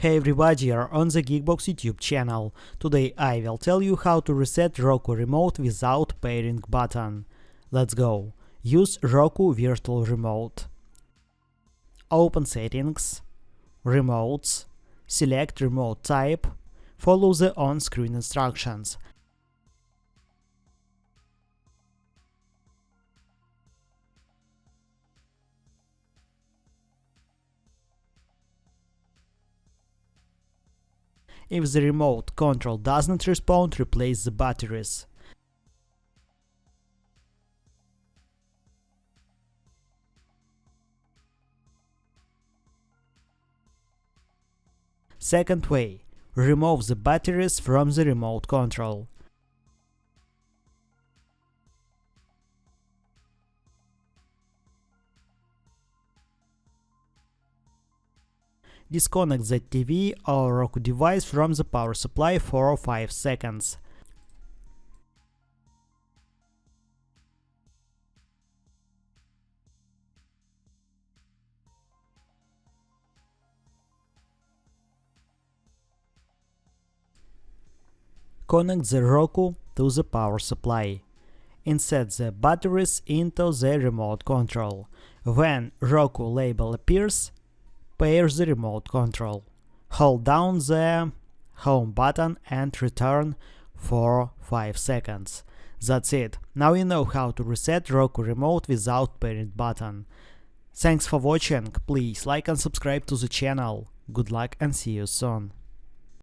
Hey everybody, you're on the GeekBox YouTube channel. Today I will tell you how to reset Roku remote without pairing button. Let's go. Use Roku Virtual Remote. Open Settings, Remotes, select Remote Type, follow the on-screen instructions. If the remote control doesn't respond, replace the batteries. Second way, remove the batteries from the remote control. Disconnect the TV or Roku device from the power supply for 5 seconds. Connect the Roku to the power supply. Insert the batteries into the remote control. When Roku label appears, pair the remote control. Hold down the home button and return for 5 seconds. That's it. Now you know how to reset Roku remote without pairing button. Thanks for watching. Please like and subscribe to the channel. Good luck and see you soon.